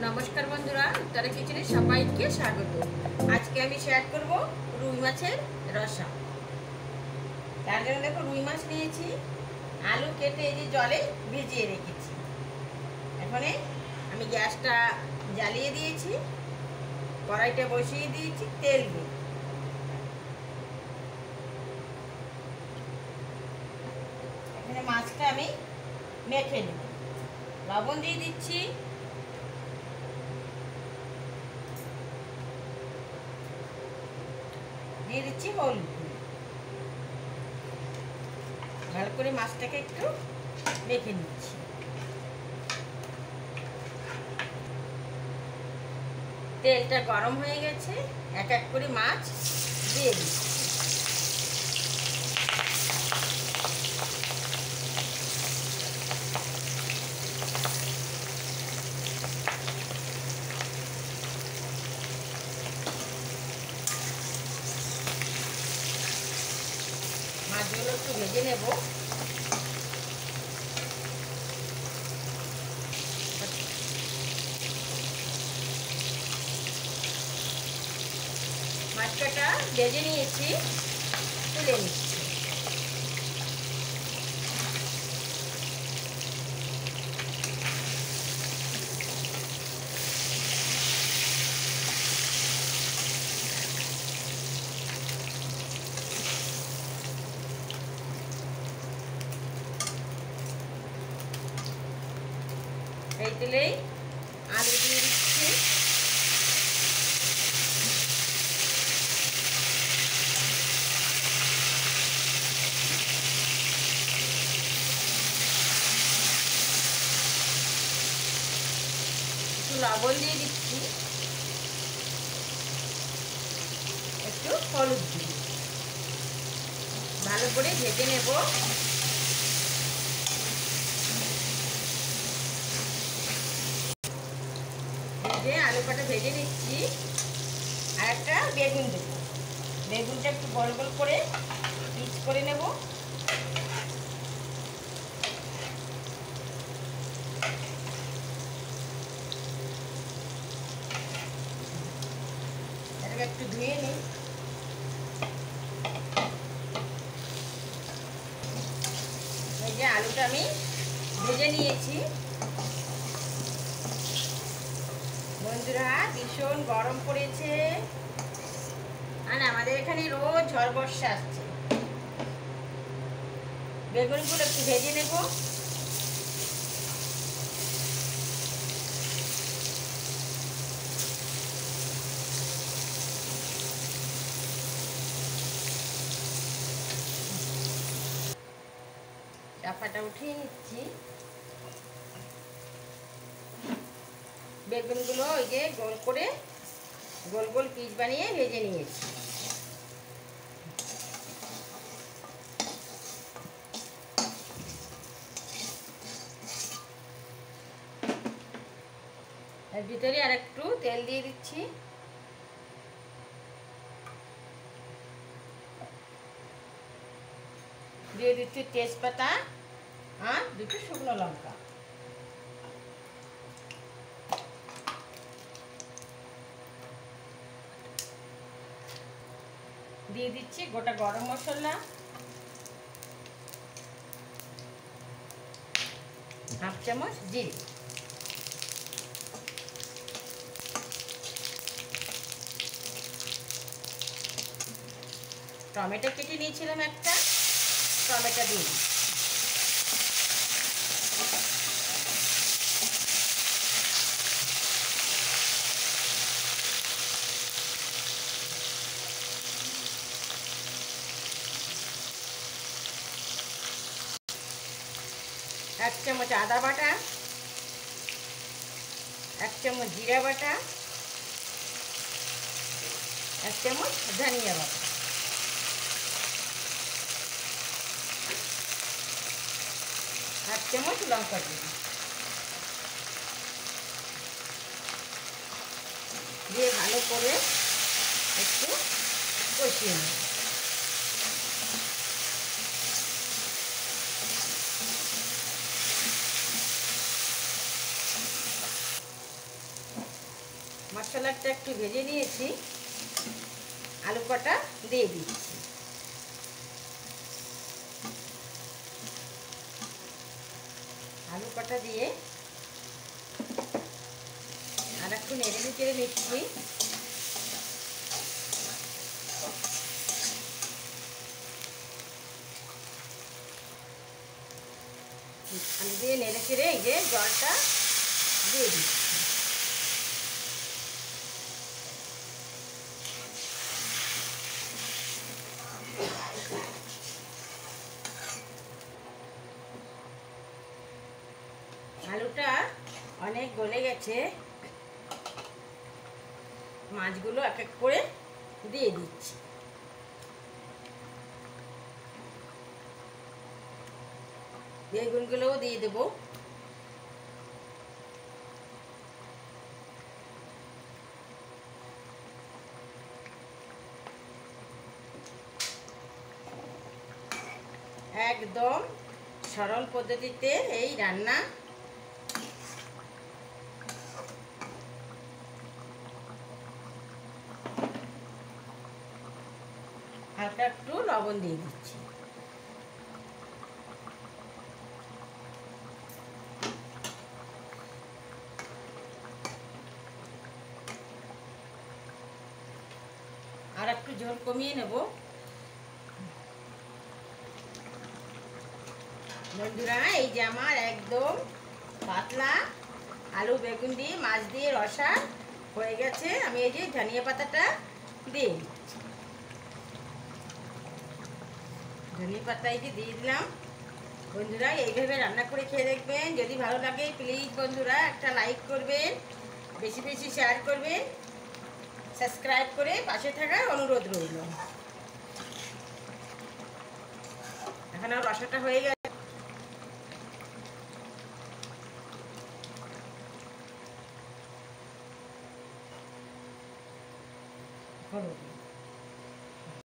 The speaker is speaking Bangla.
নমস্কার বন্ধুরা, উত্তরা কিচেনে সবাইকে স্বাগত। আজকে আমি শেয়ার করব রুই মাছের রসা। তার জন্য দেখো রুই মাছ নিয়েছি, আলু কেটে এই যে জলে ভিজিয়ে রেখেছি। এখন আমি গ্যাসটা জ্বালিয়ে দিয়েছি, কড়াইটা বসিয়ে দিয়েছি, তেল দিয়ে এখানে মাছটা আমি মেখে নেব। লবণ দিয়ে দিচ্ছি, দিয়ে দিচ্ছি হলুদ। ভালো করে মাছটাকে একটু মেখে নিচ্ছি। তেলটা গরম হয়ে গেছে, এক এক করে মাছ দিয়ে দিচ্ছি। মাছগুলো একটু ভেজে নেব। মাছটা ভেজে নিয়েছি, তুলে নিচ্ছি। এই তেলেই আলু দিয়ে দিচ্ছি, একটু লবণ দিয়ে দিচ্ছি, একটু হলুদ দিয়ে ভালো করে ভেজে নেব। ভেজে আলু কাটা ভেজে নিচ্ছি। আর একটা বেগুন দেব, বেগুনটা একটু গোল গোল করে পিস করে নেব। এটাকে একটু ধুয়ে নিই। এই যে আলুটা আমি ভেজে নিয়েছি। বন্ধুরা, ভীষণ গরম পড়েছে আর আমাদের এখানে রোজ ঝড় বর্ষা আসছে। বেগুনগুলো একটু ভেজে নেব। চাপাটা উঠিয়ে নিচ্ছি। বেগুনগুলো ওই যে গোল করে গোল গোল পিস বানিয়ে ভেজে নিয়েছি। এর ভিতরে আর একটু তেল দিয়ে দিচ্ছি। দিয়ে দিচ্ছি তেজপাতা আর দুটো শুকনো লঙ্কা। দিয়ে দিচ্ছি গোটা গরম মশলা, হাফ চামচ জিরে, টমেটো কেটে নিয়েছিলাম একটা, টমেটো দিয়ে দিচ্ছি। এক চামচ আদা বাটা, এক চামচ জিরা বাটা, এক চামচ ধনিয়া বাটা, এক চামচ লঙ্কা গুঁড়ো দিয়ে ভালো করে একটু কষিয়ে নেব। মশলাটা একটু ভেজে নিয়েছি, আলু কটা দিয়ে দিচ্ছি। আলু কটা দিয়ে আর একটু নেড়ে চেড়ে নিচ্ছি। আমি দিয়ে নেড়ে চেড়ে এই যে জলটা দিয়ে দিচ্ছি। আলুটা অনেক গলে গেছে, মাছগুলো এক এক করে দিয়ে দিচ্ছি। বেগুনগুলোও দিয়ে দেবো। একদম সরল পদ্ধতিতে এই রান্না। হালকা একটু লবণ দিয়ে দিচ্ছি। আর একটু ঝোল কমিয়ে নেব। বন্ধুরা, এই যে আমার একদম পাতলা আলু বেগুন দিয়ে মাছ দিয়ে রসা হয়ে গেছে। আমি এই যে ধনিয়া পাতাটা দিয়ে দিচ্ছি। ধনিয়া পাতা এই যে দিয়ে দিলাম। বন্ধুরা, এইভাবে রান্না করে খেয়ে দেখবেন। যদি ভালো লাগে প্লিজ বন্ধুরা একটা লাইক করবেন, বেশি বেশি শেয়ার করবেন, সাবস্ক্রাইব করে পাশে থাকার অনুরোধ রইল। এখন আর রসাটা হয়ে গেছে।